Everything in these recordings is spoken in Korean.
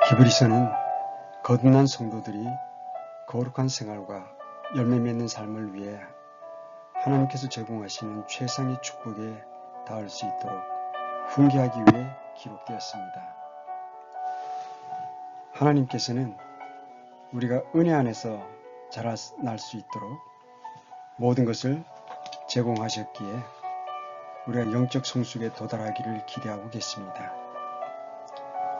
히브리서는 거듭난 성도들이 거룩한 생활과 열매 맺는 삶을 위해 하나님께서 제공하시는 최상의 축복에 닿을 수 있도록 훈계하기 위해 기록되었습니다. 하나님께서는 우리가 은혜 안에서 자라날 수 있도록 모든 것을 제공하셨기에 우리가 영적 성숙에 도달하기를 기대하고 계십니다.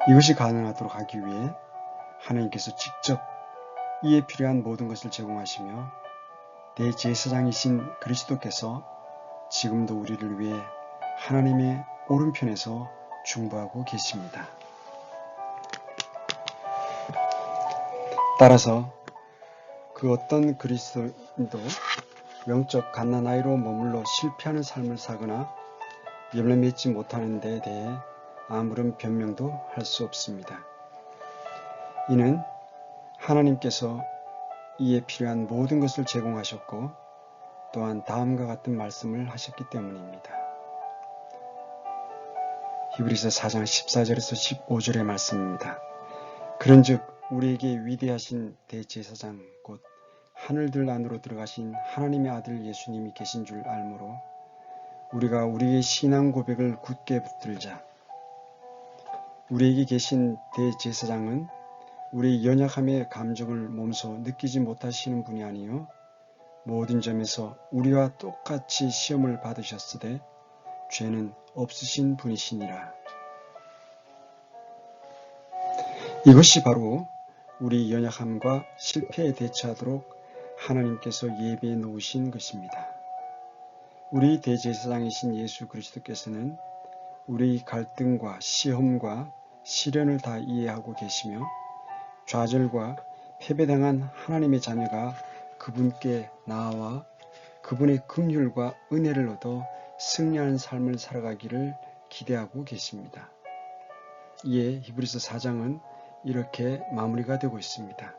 이것이 가능하도록 하기 위해 하나님께서 직접 이에 필요한 모든 것을 제공하시며 대제사장이신 그리스도께서 지금도 우리를 위해 하나님의 오른편에서 중보하고 계십니다. 따라서 그 어떤 그리스도인도 영적 갓난아이로 머물러 실패하는 삶을 사거나 열매 맺지 못하는 데 대해 아무런 변명도 할 수 없습니다. 이는 하나님께서 이에 필요한 모든 것을 제공하셨고 또한 다음과 같은 말씀을 하셨기 때문입니다. 히브리서 4장 14절에서 15절의 말씀입니다. 그런즉 우리에게 위대하신 대제사장 곧 하늘들 안으로 들어가신 하나님의 아들 예수님이 계신 줄 알므로 우리가 우리의 신앙 고백을 굳게 붙들자. 우리에게 계신 대제사장은 우리의 연약함의 감정을 몸소 느끼지 못하시는 분이 아니요 모든 점에서 우리와 똑같이 시험을 받으셨으되 죄는 없으신 분이시니라. 이것이 바로 우리 연약함과 실패에 대처하도록 하나님께서 예비해 놓으신 것입니다. 우리 대제사장이신 예수 그리스도께서는 우리 갈등과 시험과 시련을 다 이해하고 계시며 좌절과 패배당한 하나님의 자녀가 그분께 나아와 그분의 긍휼과 은혜를 얻어 승리하는 삶을 살아가기를 기대하고 계십니다. 이에 히브리서 4장은 이렇게 마무리가 되고 있습니다.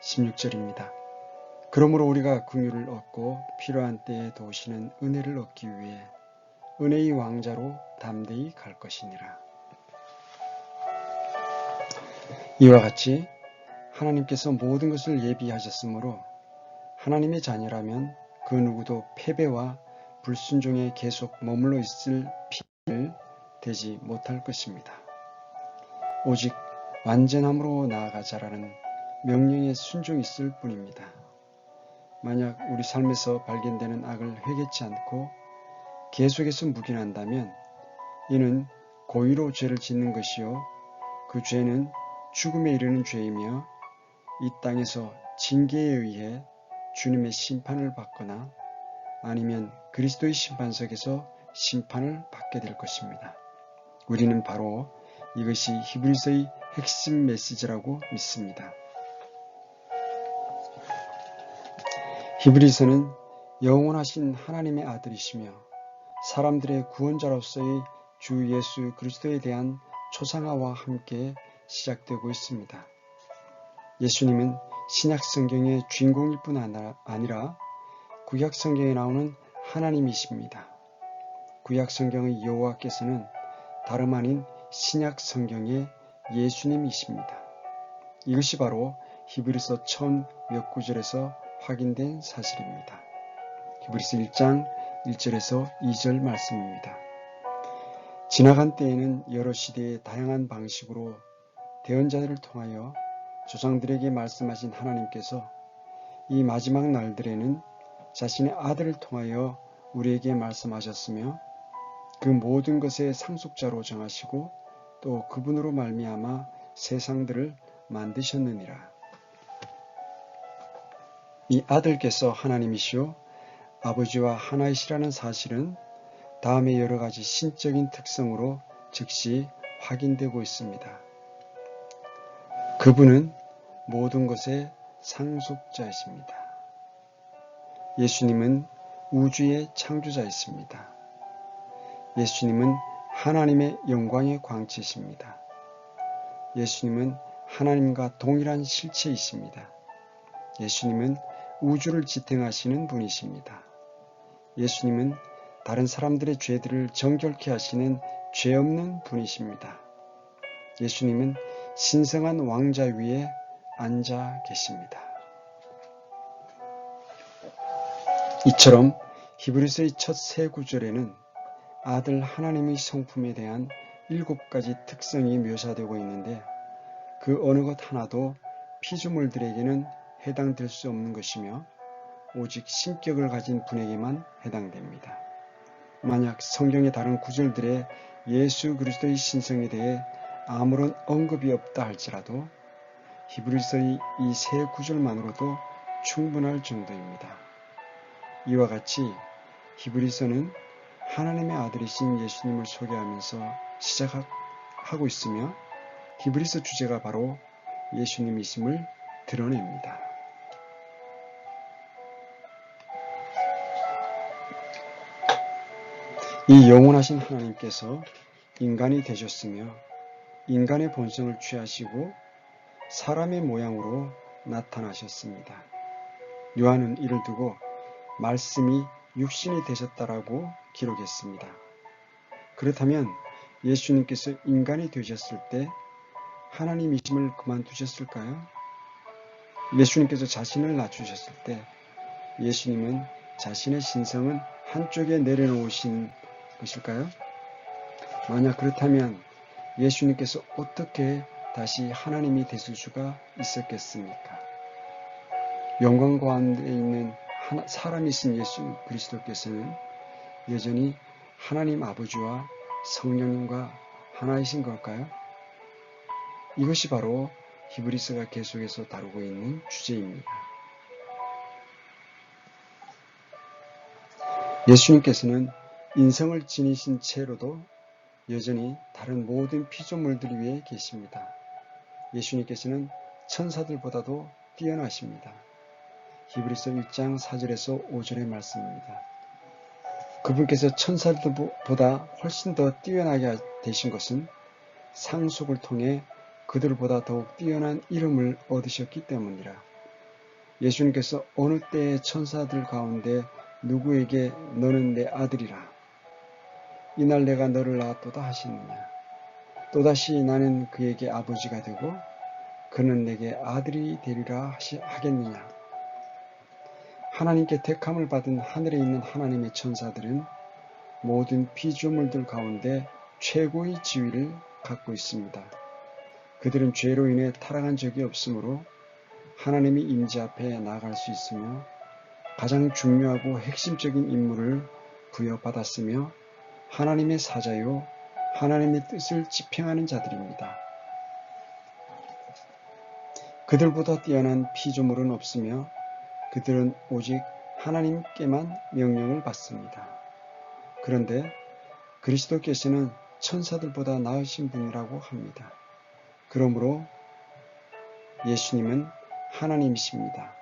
16절입니다. 그러므로 우리가 긍휼을 얻고 필요한 때에 도우시는 은혜를 얻기 위해 은혜의 왕자로 담대히 갈 것이니라. 이와 같이 하나님께서 모든 것을 예비하셨으므로 하나님의 자녀라면 그 누구도 패배와 불순종에 계속 머물러 있을 필요를 되지 못할 것입니다. 오직 완전함으로 나아가자라는 명령에 순종이 있을 뿐입니다. 만약 우리 삶에서 발견되는 악을 회개치 않고 계속해서 묵인한다면 이는 고의로 죄를 짓는 것이요 그 죄는 죽음에 이르는 죄이며 이 땅에서 징계에 의해 주님의 심판을 받거나 아니면 그리스도의 심판석에서 심판을 받게 될 것입니다. 우리는 바로 이것이 히브리서의 핵심 메시지라고 믿습니다. 히브리서는 영원하신 하나님의 아들이시며 사람들의 구원자로서의 주 예수 그리스도에 대한 초상화와 함께 시작되고 있습니다. 예수님은 신약 성경의 주인공일 뿐 아니라 구약 성경에 나오는 하나님이십니다. 구약 성경의 여호와께서는 다름 아닌 신약 성경의 예수님이십니다. 이것이 바로 히브리서 처음 몇 구절에서 확인된 사실입니다. 히브리서 1장 1절에서 2절 말씀입니다. 지나간 때에는 여러 시대의 다양한 방식으로 대언자들을 통하여 조상들에게 말씀하신 하나님께서 이 마지막 날들에는 자신의 아들을 통하여 우리에게 말씀하셨으며 그 모든 것의 상속자로 정하시고 또 그분으로 말미암아 세상들을 만드셨느니라. 이 아들께서 하나님이시오 아버지와 하나이시라는 사실은 다음의 여러 가지 신적인 특성으로 즉시 확인되고 있습니다. 그분은 모든 것의 상속자이십니다. 예수님은 우주의 창조자이십니다. 예수님은 하나님의 영광의 광채이십니다. 예수님은 하나님과 동일한 실체이십니다. 예수님은 우주를 지탱하시는 분이십니다. 예수님은 다른 사람들의 죄들을 정결케 하시는 죄 없는 분이십니다. 예수님은 신성한 왕자 위에 앉아 계십니다. 이처럼 히브리서의 첫 세 구절에는 아들 하나님의 성품에 대한 7가지 특성이 묘사되고 있는데 그 어느 것 하나도 피조물들에게는 해당될 수 없는 것이며 오직 신격을 가진 분에게만 해당됩니다. 만약 성경의 다른 구절들에 예수 그리스도의 신성에 대해 아무런 언급이 없다 할지라도 히브리서의 이 세 구절만으로도 충분할 정도입니다. 이와 같이 히브리서는 하나님의 아들이신 예수님을 소개하면서 시작하고 있으며 히브리서 주제가 바로 예수님이심을 드러냅니다. 이 영원하신 하나님께서 인간이 되셨으며 인간의 본성을 취하시고 사람의 모양으로 나타나셨습니다. 요한은 이를 두고 말씀이 육신이 되셨다라고 기록했습니다. 그렇다면 예수님께서 인간이 되셨을 때 하나님이심을 그만두셨을까요? 예수님께서 자신을 낮추셨을 때 예수님은 자신의 신성은 한쪽에 내려놓으신 것일까요? 만약 그렇다면 예수님께서 어떻게 다시 하나님이 되실 수가 있었겠습니까? 영광 가운데 있는 사람이신 예수 그리스도께서는 여전히 하나님 아버지와 성령님과 하나이신 걸까요? 이것이 바로 히브리서가 계속해서 다루고 있는 주제입니다. 예수님께서는 인성을 지니신 채로도 여전히 다른 모든 피조물들 위에 계십니다. 예수님께서는 천사들보다도 뛰어나십니다. 히브리서 1장 4절에서 5절의 말씀입니다. 그분께서 천사들보다 훨씬 더 뛰어나게 되신 것은 상속을 통해 그들보다 더욱 뛰어난 이름을 얻으셨기 때문이라. 예수님께서 어느 때의 천사들 가운데 누구에게 너는 내 아들이라 이날 내가 너를 낳았도다 하시느냐. 또다시 나는 그에게 아버지가 되고 그는 내게 아들이 되리라 하겠느냐. 하나님께 택함을 받은 하늘에 있는 하나님의 천사들은 모든 피조물들 가운데 최고의 지위를 갖고 있습니다. 그들은 죄로 인해 타락한 적이 없으므로 하나님의 임재 앞에 나아갈 수 있으며 가장 중요하고 핵심적인 임무를 부여받았으며 하나님의 사자요 하나님의 뜻을 집행하는 자들입니다. 그들보다 뛰어난 피조물은 없으며 그들은 오직 하나님께만 명령을 받습니다. 그런데 그리스도께서는 천사들보다 나으신 분이라고 합니다. 그러므로 예수님은 하나님이십니다.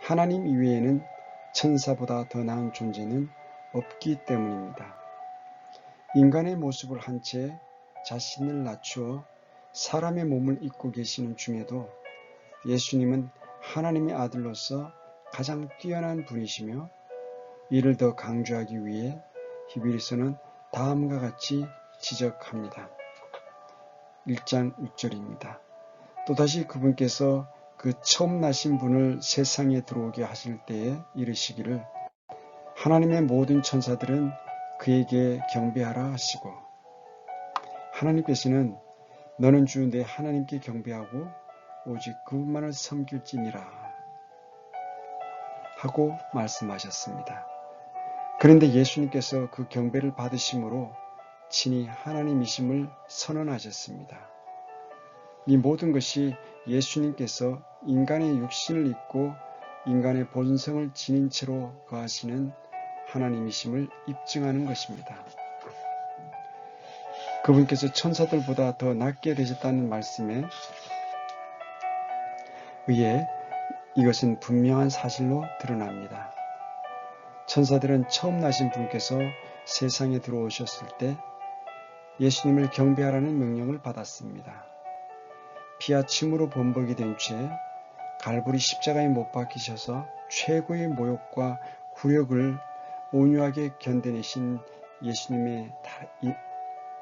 하나님 이외에는 천사보다 더 나은 존재는 없기 때문입니다. 인간의 모습을 한 채 자신을 낮추어 사람의 몸을 입고 계시는 중에도 예수님은 하나님의 아들로서 가장 뛰어난 분이시며 이를 더 강조하기 위해 히브리서는 다음과 같이 지적합니다. 1장 6절입니다. 또다시 그분께서 그 처음 나신 분을 세상에 들어오게 하실 때에 이르시기를 하나님의 모든 천사들은 그에게 경배하라 하시고 하나님께서는 너는 주 내 하나님께 경배하고 오직 그분만을 섬길지니라 하고 말씀하셨습니다. 그런데 예수님께서 그 경배를 받으심으로 친히 하나님이심을 선언하셨습니다. 이 모든 것이 예수님께서 인간의 육신을 입고 인간의 본성을 지닌 채로 거하시는 하나님이심을 입증하는 것입니다. 그분께서 천사들보다 더 낮게 되셨다는 말씀에 의해 이것은 분명한 사실로 드러납니다. 천사들은 처음 나신 분께서 세상에 들어오셨을 때 예수님을 경배하라는 명령을 받았습니다. 피와 침으로 범벅이 된 채 갈보리 십자가에 못 박히셔서 최고의 모욕과 굴욕을 온유하게 견뎌내신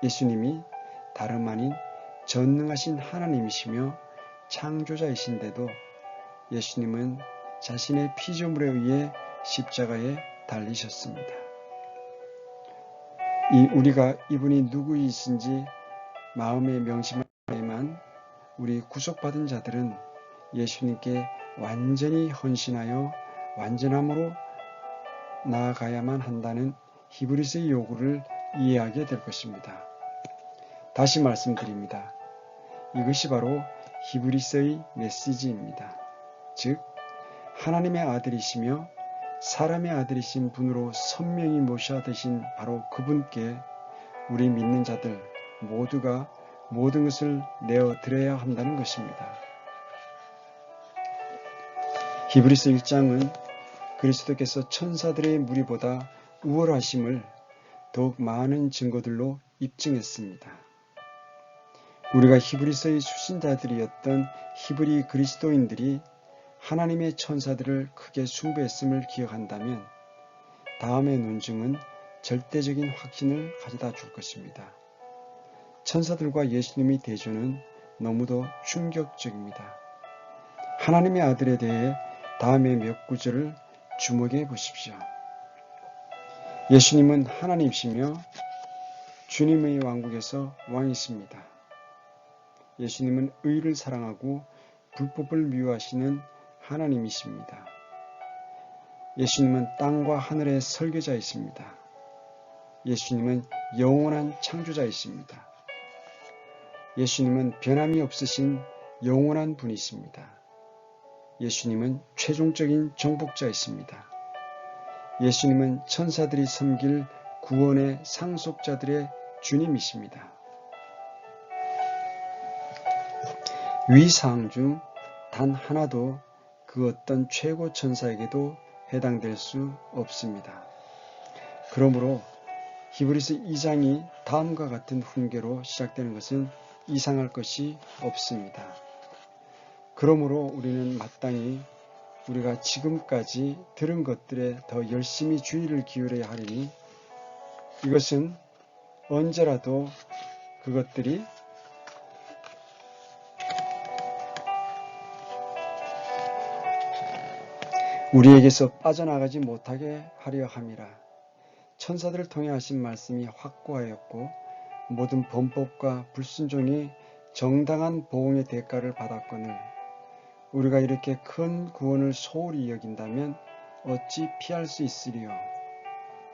예수님이 다름 아닌 전능하신 하나님이시며 창조자이신데도 예수님은 자신의 피조물에 의해 십자가에 달리셨습니다. 우리가 이분이 누구이신지 마음에 명심하야만 우리 구속받은 자들은 예수님께 완전히 헌신하여 완전함으로 나아가야만 한다는 히브리서의 요구를 이해하게 될 것입니다. 다시 말씀드립니다. 이것이 바로 히브리서의 메시지입니다. 즉 하나님의 아들이시며 사람의 아들이신 분으로 선명히 모셔드신 바로 그분께 우리 믿는 자들 모두가 모든 것을 내어드려야 한다는 것입니다. 히브리서 1장은 그리스도께서 천사들의 무리보다 우월하심을 더욱 많은 증거들로 입증했습니다. 우리가 히브리서의 수신자들이었던 히브리 그리스도인들이 하나님의 천사들을 크게 숭배했음을 기억한다면 다음의 논증은 절대적인 확신을 가져다 줄 것입니다. 천사들과 예수님의 대조는 너무도 충격적입니다. 하나님의 아들에 대해 다음의 몇 구절을 주목해 보십시오. 예수님은 하나님이시며 주님의 왕국에서 왕이십니다. 예수님은 의를 사랑하고 불법을 미워하시는 하나님이십니다. 예수님은 땅과 하늘의 설계자이십니다. 예수님은 영원한 창조자이십니다. 예수님은 변함이 없으신 영원한 분이십니다. 예수님은 최종적인 정복자이십니다. 예수님은 천사들이 섬길 구원의 상속자들의 주님이십니다. 위 사항 중 단 하나도 그 어떤 최고 천사에게도 해당될 수 없습니다. 그러므로 히브리서 2장이 다음과 같은 훈계로 시작되는 것은 이상할 것이 없습니다. 그러므로 우리는 마땅히 우리가 지금까지 들은 것들에 더 열심히 주의를 기울여야 하리니 이것은 언제라도 그것들이 우리에게서 빠져나가지 못하게 하려 함이라. 천사들을 통해 하신 말씀이 확고하였고 모든 범법과 불순종이 정당한 보응의 대가를 받았거늘 우리가 이렇게 큰 구원을 소홀히 여긴다면 어찌 피할 수 있으리요.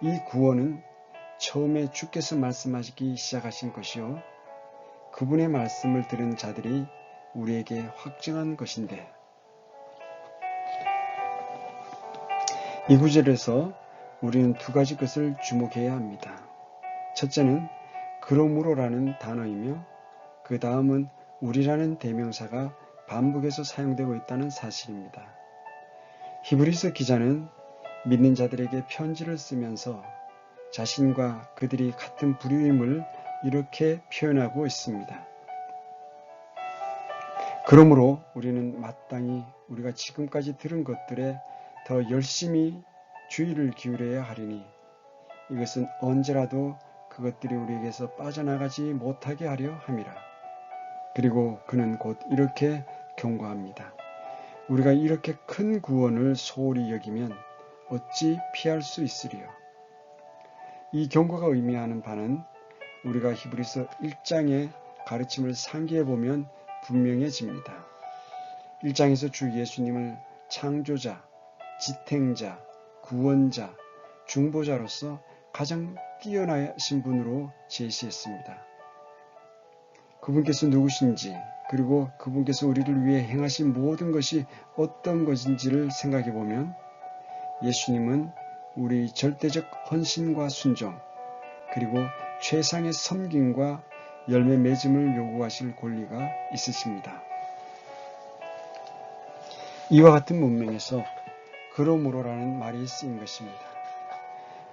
이 구원은 처음에 주께서 말씀하시기 시작하신 것이요 그분의 말씀을 들은 자들이 우리에게 확증한 것인데 이 구절에서 우리는 두 가지 것을 주목해야 합니다. 첫째는 그러므로라는 단어이며 그 다음은 우리라는 대명사가 반복해서 사용되고 있다는 사실입니다. 히브리서 기자는 믿는 자들에게 편지를 쓰면서 자신과 그들이 같은 부류임을 이렇게 표현하고 있습니다. 그러므로 우리는 마땅히 우리가 지금까지 들은 것들에 더 열심히 주의를 기울여야 하리니 이것은 언제라도 그것들이 우리에게서 빠져나가지 못하게 하려 함이라. 그리고 그는 곧 이렇게 경고합니다. 우리가 이렇게 큰 구원을 소홀히 여기면 어찌 피할 수 있으리요. 이 경고가 의미하는 바는 우리가 히브리서 1장의 가르침을 상기해 보면 분명해집니다. 1장에서 주 예수님을 창조자, 지탱자, 구원자, 중보자로서 가장 뛰어나신 분으로 제시했습니다. 그분께서 누구신지 그리고 그분께서 우리를 위해 행하신 모든 것이 어떤 것인지를 생각해 보면 예수님은 우리 절대적 헌신과 순종 그리고 최상의 섬김과 열매 맺음을 요구하실 권리가 있으십니다. 이와 같은 문맥에서 그러므로라는 말이 쓰인 것입니다.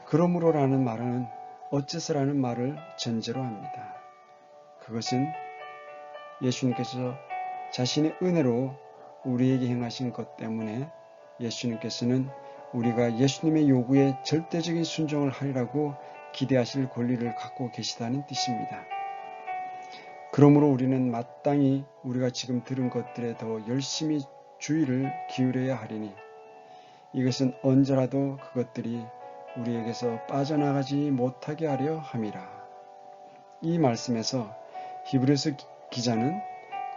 그러므로라는 말은 어째서라는 말을 전제로 합니다. 그것은 예수님께서 자신의 은혜로 우리에게 행하신 것 때문에 예수님께서는 우리가 예수님의 요구에 절대적인 순종을 하리라고 기대하실 권리를 갖고 계시다는 뜻입니다. 그러므로 우리는 마땅히 우리가 지금 들은 것들에 더 열심히 주의를 기울여야 하리니 이것은 언제라도 그것들이 우리에게서 빠져나가지 못하게 하려 함이라. 이 말씀에서 히브리서 기자는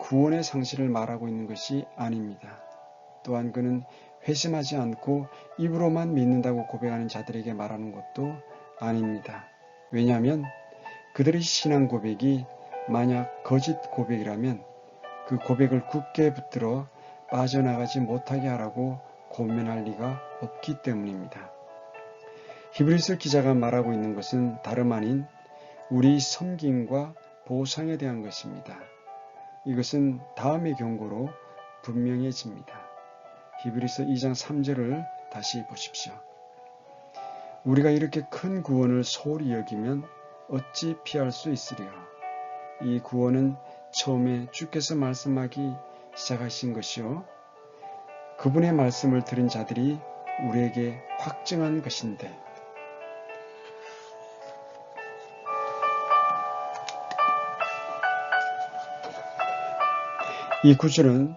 구원의 상실을 말하고 있는 것이 아닙니다. 또한 그는 회심하지 않고 입으로만 믿는다고 고백하는 자들에게 말하는 것도 아닙니다. 왜냐하면 그들의 신앙 고백이 만약 거짓 고백이라면 그 고백을 굳게 붙들어 빠져나가지 못하게 하라고 고면할 리가 없기 때문입니다. 히브리서 기자가 말하고 있는 것은 다름 아닌 우리 섬김과 보상에 대한 것입니다. 이것은 다음의 경고로 분명해집니다. 히브리서 2장 3절을 다시 보십시오. 우리가 이렇게 큰 구원을 소홀히 여기면 어찌 피할 수 있으리요. 이 구원은 처음에 주께서 말씀하기 시작하신 것이요. 그분의 말씀을 들은 자들이 우리에게 확증한 것인데 이 구절은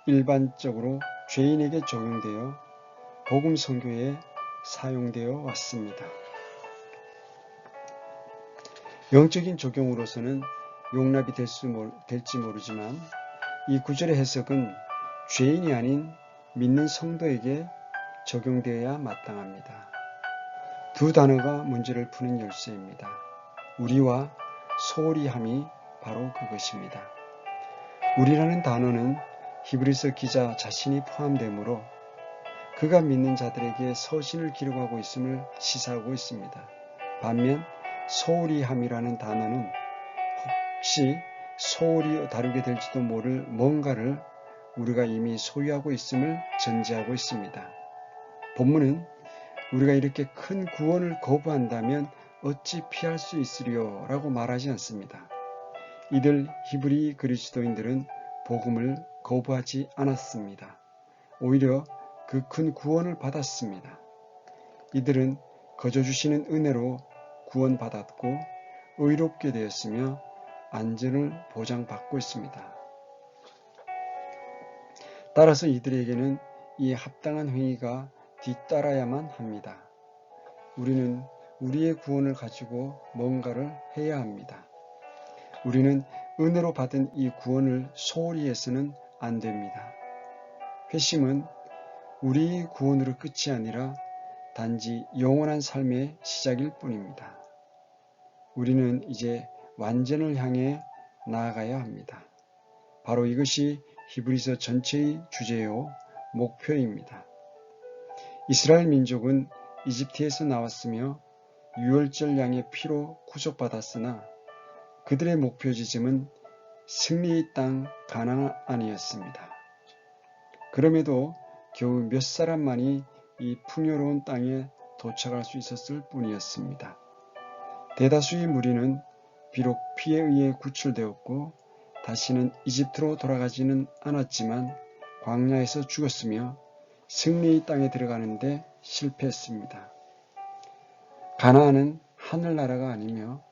일반적으로 죄인에게 적용되어 복음 선교에 사용되어 왔습니다. 영적인 적용으로서는 용납이 될지 모르지만 이 구절의 해석은 죄인이 아닌 믿는 성도에게 적용되어야 마땅합니다. 두 단어가 문제를 푸는 열쇠입니다. 우리와 소홀히 함이 바로 그것입니다. 우리라는 단어는 히브리서 기자 자신이 포함되므로 그가 믿는 자들에게 서신을 기록하고 있음을 시사하고 있습니다. 반면 소홀히 함이라는 단어는 혹시 소홀히 다루게 될지도 모를 뭔가를 우리가 이미 소유하고 있음을 전제하고 있습니다. 본문은 우리가 이렇게 큰 구원을 거부한다면 어찌 피할 수 있으리요 라고 말하지 않습니다. 이들 히브리 그리스도인들은 복음을 거부하지 않았습니다. 오히려 그 큰 구원을 받았습니다. 이들은 거저 주시는 은혜로 구원받았고 의롭게 되었으며 안전을 보장받고 있습니다. 따라서 이들에게는 이 합당한 행위가 뒤따라야만 합니다. 우리는 우리의 구원을 가지고 뭔가를 해야 합니다. 우리는 은혜로 받은 이 구원을 소홀히 해서는 안 됩니다. 회심은 우리 구원으로 끝이 아니라 단지 영원한 삶의 시작일 뿐입니다. 우리는 이제 완전을 향해 나아가야 합니다. 바로 이것이 히브리서 전체의 주제요 목표입니다. 이스라엘 민족은 이집트에서 나왔으며 유월절 양의 피로 구속받았으나 그들의 목표 지점은 승리의 땅 가나안이었습니다. 그럼에도 겨우 몇 사람만이 이 풍요로운 땅에 도착할 수 있었을 뿐이었습니다. 대다수의 무리는 비록 피에 의해 구출되었고 다시는 이집트로 돌아가지는 않았지만 광야에서 죽었으며 승리의 땅에 들어가는데 실패했습니다. 가나안은 하늘나라가 아니며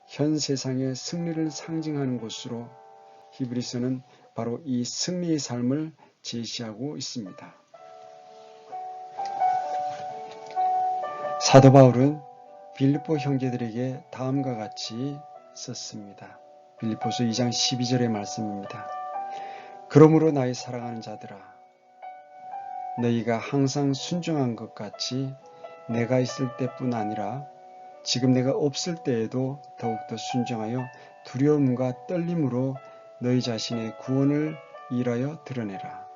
현 세상의 승리를 상징하는 곳으로 히브리서는 바로 이 승리의 삶을 제시하고 있습니다. 사도 바울은 빌립보 형제들에게 다음과 같이 썼습니다. 빌립보서 2장 12절의 말씀입니다. 그러므로 나의 사랑하는 자들아, 너희가 항상 순종한 것 같이 내가 있을 때뿐 아니라 지금 내가 없을 때에도 더욱더 순종하여 두려움과 떨림으로 너희 자신의 구원을 일하여 드러내라.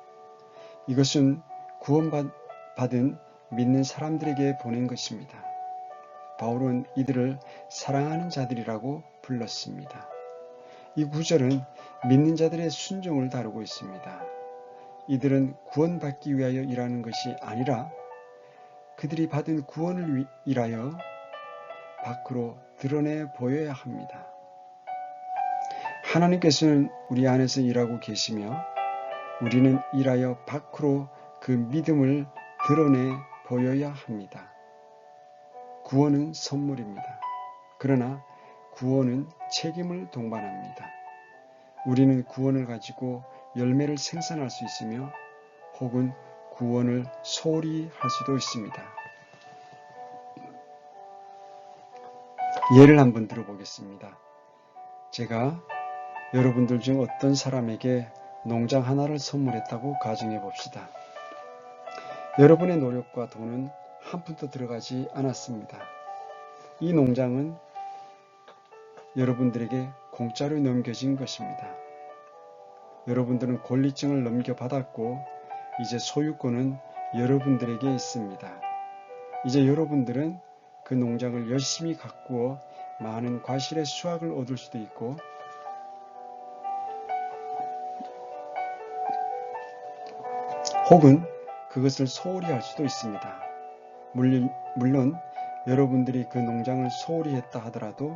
이것은 구원받은 믿는 사람들에게 보낸 것입니다. 바울은 이들을 사랑하는 자들이라고 불렀습니다. 이 구절은 믿는 자들의 순종을 다루고 있습니다. 이들은 구원받기 위하여 일하는 것이 아니라 그들이 받은 구원을 위하여 밖으로 드러내 보여야 합니다. 하나님께서는 우리 안에서 일하고 계시며 우리는 일하여 밖으로 그 믿음을 드러내 보여야 합니다. 구원은 선물입니다. 그러나 구원은 책임을 동반합니다. 우리는 구원을 가지고 열매를 생산할 수 있으며 혹은 구원을 소홀히 할 수도 있습니다. 예를 한번 들어보겠습니다. 제가 여러분들 중 어떤 사람에게 농장 하나를 선물했다고 가정해 봅시다. 여러분의 노력과 돈은 한 푼도 들어가지 않았습니다. 이 농장은 여러분들에게 공짜로 넘겨진 것입니다. 여러분들은 권리증을 넘겨받았고 이제 소유권은 여러분들에게 있습니다. 이제 여러분들은 그 농장을 열심히 가꾸어 많은 과실의 수확을 얻을 수도 있고 혹은 그것을 소홀히 할 수도 있습니다. 물론 여러분들이 그 농장을 소홀히 했다 하더라도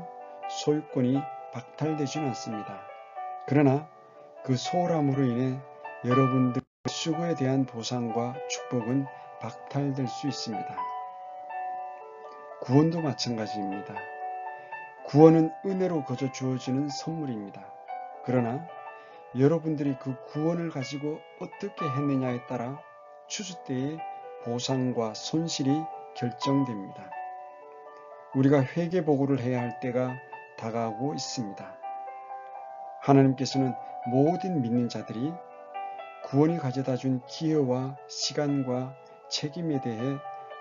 소유권이 박탈되지는 않습니다. 그러나 그 소홀함으로 인해 여러분들의 수고에 대한 보상과 축복은 박탈될 수 있습니다. 구원도 마찬가지입니다. 구원은 은혜로 거저 주어지는 선물입니다. 그러나 여러분들이 그 구원을 가지고 어떻게 했느냐에 따라 추수 때의 보상과 손실이 결정됩니다. 우리가 회개보고를 해야 할 때가 다가오고 있습니다. 하나님께서는 모든 믿는 자들이 구원이 가져다준 기회와 시간과 책임에 대해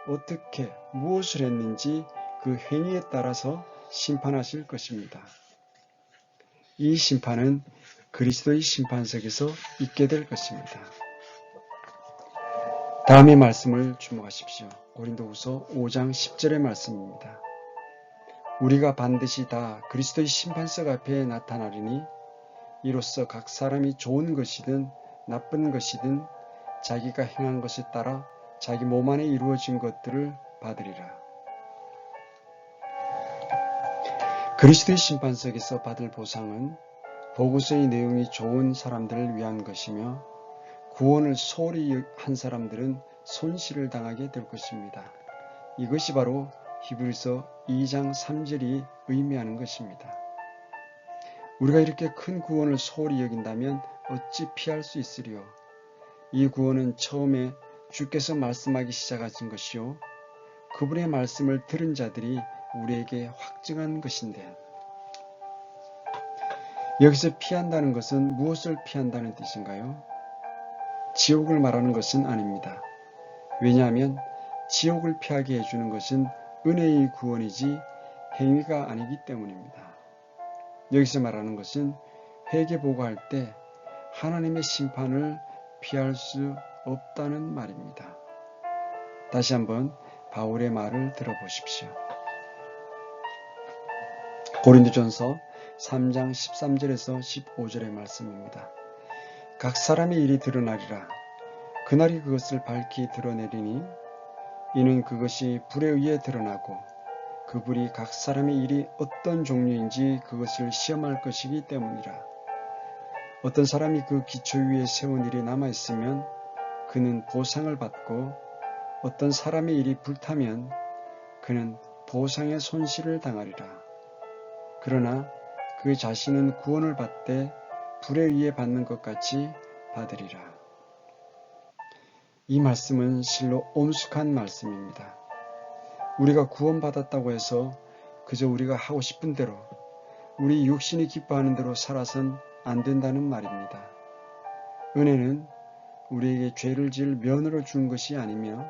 어떻게 무엇을 했는지 그 행위에 따라서 심판하실 것입니다. 이 심판은 그리스도의 심판석에서 있게 될 것입니다. 다음의 말씀을 주목하십시오. 고린도후서 5장 10절의 말씀입니다. 우리가 반드시 다 그리스도의 심판석 앞에 나타나리니 이로써 각 사람이 좋은 것이든 나쁜 것이든 자기가 행한 것에 따라 자기 몸 안에 이루어진 것들을 받으리라. 그리스도의 심판석에서 받을 보상은 보고서의 내용이 좋은 사람들을 위한 것이며 구원을 소홀히 한 사람들은 손실을 당하게 될 것입니다. 이것이 바로 히브리서 2장 3절이 의미하는 것입니다. 우리가 이렇게 큰 구원을 소홀히 여긴다면 어찌 피할 수 있으리요? 이 구원은 처음에 주께서 말씀하기 시작하신 것이요 그분의 말씀을 들은 자들이 우리에게 확증한 것인데 여기서 피한다는 것은 무엇을 피한다는 뜻인가요? 지옥을 말하는 것은 아닙니다. 왜냐하면 지옥을 피하게 해주는 것은 은혜의 구원이지 행위가 아니기 때문입니다. 여기서 말하는 것은 회개보고할 때 하나님의 심판을 피할 수 없다는 말입니다. 다시 한번 바울의 말을 들어보십시오. 고린도전서 3장 13절에서 15절의 말씀입니다. 각 사람의 일이 드러나리라. 그날이 그것을 밝히 드러내리니 이는 그것이 불에 의해 드러나고 그 불이 각 사람의 일이 어떤 종류인지 그것을 시험할 것이기 때문이라. 어떤 사람이 그 기초 위에 세운 일이 남아있으면 그는 보상을 받고 어떤 사람의 일이 불타면 그는 보상의 손실을 당하리라. 그러나 그 자신은 구원을 받되 불에 의해 받는 것 같이 받으리라. 이 말씀은 실로 엄숙한 말씀입니다. 우리가 구원받았다고 해서 그저 우리가 하고 싶은 대로 우리 육신이 기뻐하는 대로 살아선 안 된다는 말입니다. 은혜는 우리에게 죄를 지을 면허를 준 것이 아니며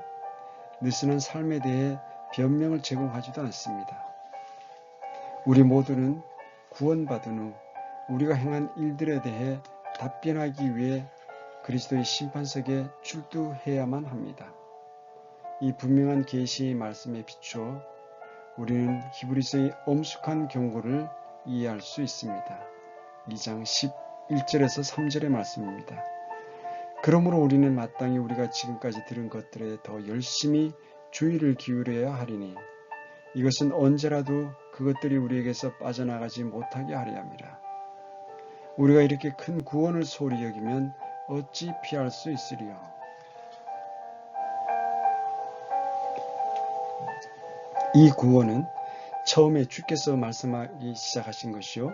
느슨한 삶에 대해 변명을 제공하지도 않습니다. 우리 모두는 구원받은 후 우리가 행한 일들에 대해 답변하기 위해 그리스도의 심판석에 출두해야만 합니다. 이 분명한 계시의 말씀에 비추어 우리는 히브리서의 엄숙한 경고를 이해할 수 있습니다. 2장 11절에서 3절의 말씀입니다. 그러므로 우리는 마땅히 우리가 지금까지 들은 것들에 더 열심히 주의를 기울여야 하리니 이것은 언제라도 그것들이 우리에게서 빠져나가지 못하게 하려 함이라. 우리가 이렇게 큰 구원을 소홀히 여기면 어찌 피할 수 있으리요? 이 구원은 처음에 주께서 말씀하기 시작하신 것이요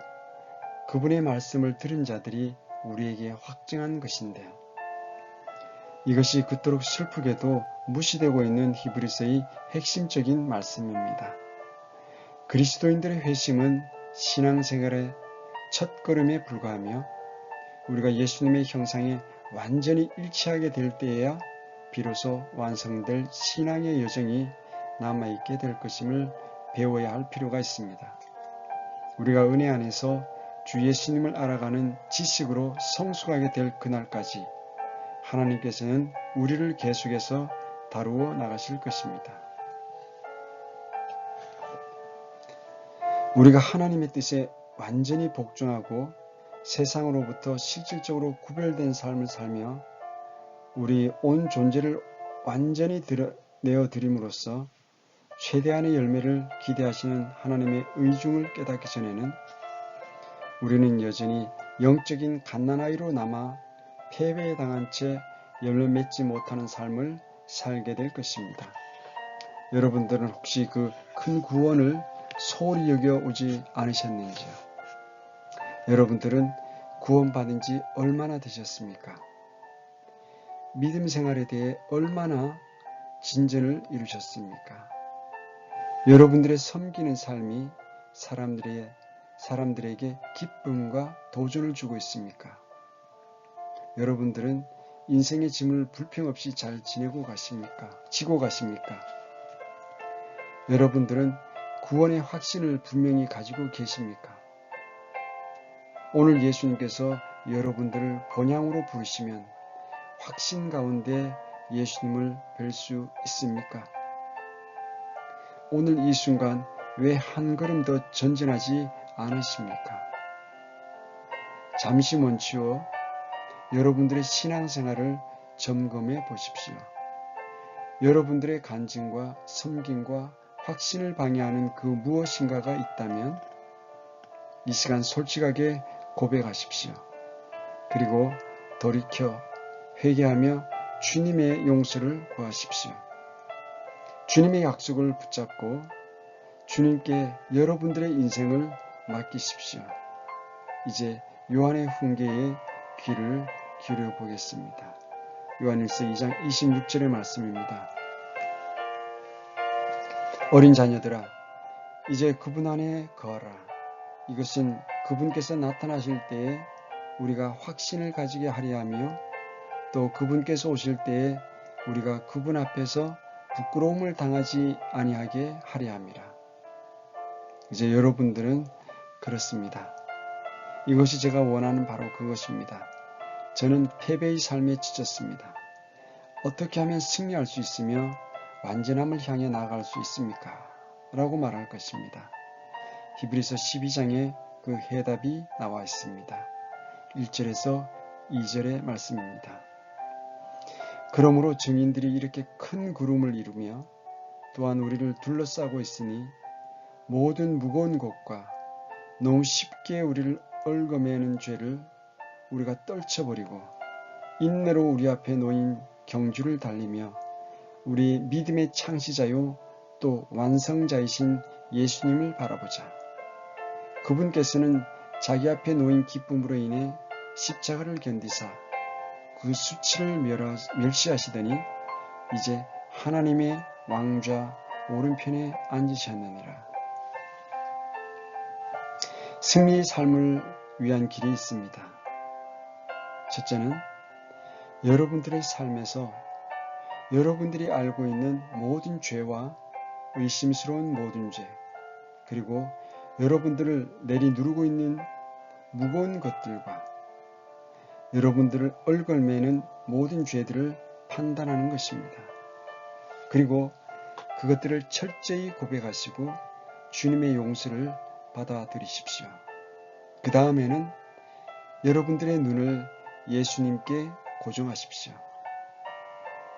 그분의 말씀을 들은 자들이 우리에게 확증한 것인데 이것이 그토록 슬프게도 무시되고 있는 히브리서의 핵심적인 말씀입니다. 그리스도인들의 회심은 신앙생활의 첫걸음에 불과하며 우리가 예수님의 형상에 완전히 일치하게 될 때에야 비로소 완성될 신앙의 여정이 남아있게 될 것임을 배워야 할 필요가 있습니다. 우리가 은혜 안에서 주 예수님을 알아가는 지식으로 성숙하게 될 그날까지 하나님께서는 우리를 계속해서 다루어 나가실 것입니다. 우리가 하나님의 뜻에 완전히 복종하고 세상으로부터 실질적으로 구별된 삶을 살며 우리 온 존재를 완전히 내어드림으로써 최대한의 열매를 기대하시는 하나님의 의중을 깨닫기 전에는 우리는 여전히 영적인 갓난아이로 남아 패배에 당한 채 열매 맺지 못하는 삶을 살게 될 것입니다. 여러분들은 혹시 그 큰 구원을 소홀히 여겨오지 않으셨는지요? 여러분들은 구원받은 지 얼마나 되셨습니까? 믿음 생활에 대해 얼마나 진전을 이루셨습니까? 여러분들의 섬기는 삶이 사람들에게 기쁨과 도전을 주고 있습니까? 여러분들은 인생의 짐을 불평 없이 잘 지고 가십니까? 여러분들은 구원의 확신을 분명히 가지고 계십니까? 오늘 예수님께서 여러분들을 본향으로 부르시면 확신 가운데 예수님을 뵐 수 있습니까? 오늘 이 순간 왜 한 걸음 더 전진하지 않으십니까? 잠시 멈추어 여러분들의 신앙생활을 점검해 보십시오. 여러분들의 간증과 섬김과 확신을 방해하는 그 무엇인가가 있다면 이 시간 솔직하게 고백하십시오. 그리고 돌이켜 회개하며 주님의 용서를 구하십시오. 주님의 약속을 붙잡고 주님께 여러분들의 인생을 맡기십시오. 이제 요한의 훈계에 귀를 기울여 보겠습니다. 요한일서 2장 26절의 말씀입니다. 어린 자녀들아, 이제 그분 안에 거하라. 이것은 그분께서 나타나실 때에 우리가 확신을 가지게 하려 하며 또 그분께서 오실 때에 우리가 그분 앞에서 부끄러움을 당하지 아니하게 하려 함이라. 이제 여러분들은 그렇습니다. 이것이 제가 원하는 바로 그것입니다. 저는 패배의 삶에 지쳤습니다. 어떻게 하면 승리할 수 있으며 완전함을 향해 나아갈 수 있습니까? 라고 말할 것입니다. 히브리서 12장에 그 해답이 나와 있습니다. 1절에서 2절의 말씀입니다. 그러므로 증인들이 이렇게 큰 구름을 이루며 또한 우리를 둘러싸고 있으니 모든 무거운 것과 너무 쉽게 우리를 얽어매는 죄를 우리가 떨쳐버리고 인내로 우리 앞에 놓인 경주를 달리며 우리 믿음의 창시자요 또 완성자이신 예수님을 바라보자. 그분께서는 자기 앞에 놓인 기쁨으로 인해 십자가를 견디사 그 수치를 멸시하시더니 이제 하나님의 왕좌 오른편에 앉으셨느니라. 승리의 삶을 위한 길이 있습니다. 첫째는 여러분들의 삶에서 여러분들이 알고 있는 모든 죄와 의심스러운 모든 죄, 그리고 여러분들을 내리누르고 있는 무거운 것들과 여러분들을 얽어매는 모든 죄들을 판단하는 것입니다. 그리고 그것들을 철저히 고백하시고 주님의 용서를 받아들이십시오. 그 다음에는 여러분들의 눈을 예수님께 고정하십시오.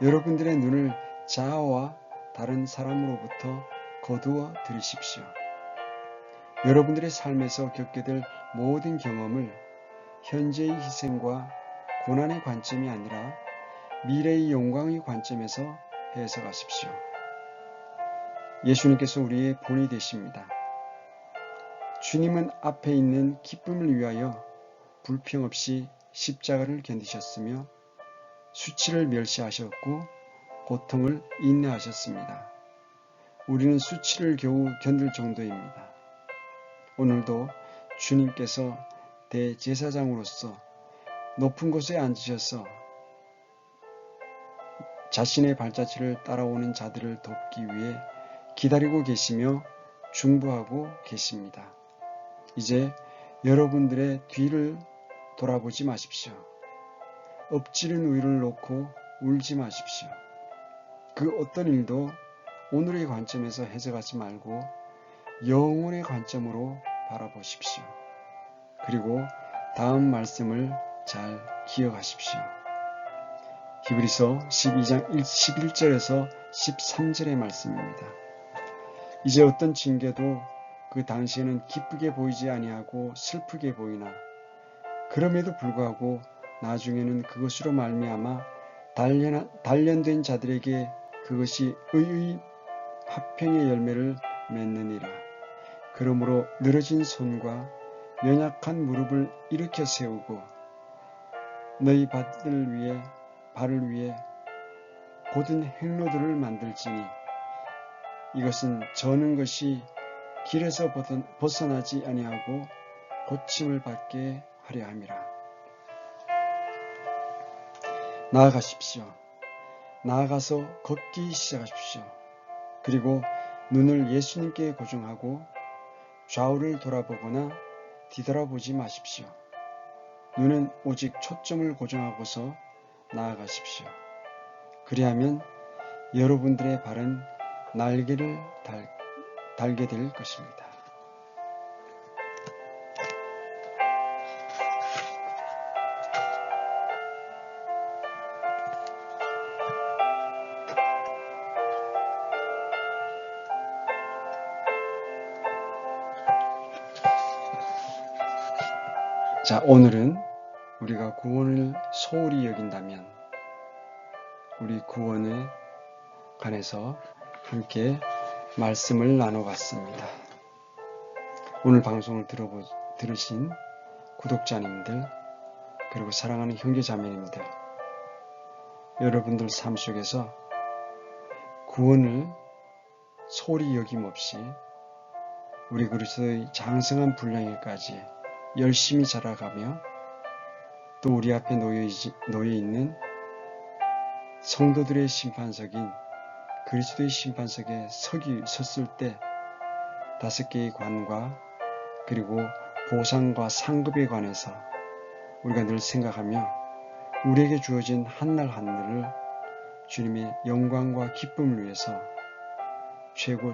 여러분들의 눈을 자아와 다른 사람으로부터 거두어 들이십시오. 여러분들의 삶에서 겪게 될 모든 경험을 현재의 희생과 고난의 관점이 아니라 미래의 영광의 관점에서 해석하십시오. 예수님께서 우리의 본이 되십니다. 주님은 앞에 있는 기쁨을 위하여 불평 없이 십자가를 견디셨으며 수치를 멸시하셨고 고통을 인내하셨습니다. 우리는 수치를 겨우 견딜 정도입니다. 오늘도 주님께서 대제사장으로서 높은 곳에 앉으셔서 자신의 발자취를 따라오는 자들을 돕기 위해 기다리고 계시며 중보하고 계십니다. 이제 여러분들의 뒤를 돌아보지 마십시오. 엎지른 우유를 놓고 울지 마십시오. 그 어떤 일도 오늘의 관점에서 해석하지 말고 영혼의 관점으로 바라보십시오. 그리고 다음 말씀을 잘 기억하십시오. 히브리서 12장 11절에서 13절의 말씀입니다. 이제 어떤 징계도 그 당시에는 기쁘게 보이지 아니하고 슬프게 보이나 그럼에도 불구하고 나중에는 그것으로 말미암아 단련된 자들에게 그것이 의의 화평의 열매를 맺느니라. 그러므로 늘어진 손과 연약한 무릎을 일으켜 세우고 너희 발을 위해 곧은 행로들을 만들지니 이것은 저는 것이 길에서 벗어나지 아니하고 고침을 받게 하려 함이라. 나아가십시오. 나아가서 걷기 시작하십시오. 그리고 눈을 예수님께 고정하고 좌우를 돌아보거나 뒤돌아보지 마십시오. 눈은 오직 초점을 고정하고서 나아가십시오. 그리하면 여러분들의 발은 날개를 달게 될 것입니다. 자, 오늘은 우리가 구원을 소홀히 여긴다면 우리 구원에 관해서 함께 말씀을 나눠봤습니다. 오늘 방송을 들으신 구독자님들 그리고 사랑하는 형제자매님들 여러분들 삶 속에서 구원을 소홀히 여김없이 우리 그리스도의 장성한 분량에까지 열심히 자라가며 또 우리 앞에 놓여있는 성도들의 심판석인 그리스도의 심판석에 섰을 때 5개의 관과 그리고 보상과 상급에 관해서 우리가 늘 생각하며 우리에게 주어진 한날 한날을 주님의 영광과 기쁨을 위해서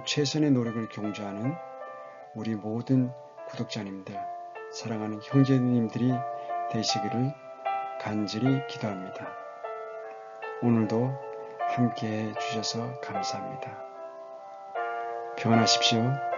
최선의 노력을 경주하는 우리 모든 구독자님들, 사랑하는 형제님들이 되시기를 간절히 기도합니다. 오늘도 함께해 주셔서 감사합니다. 평안하십시오.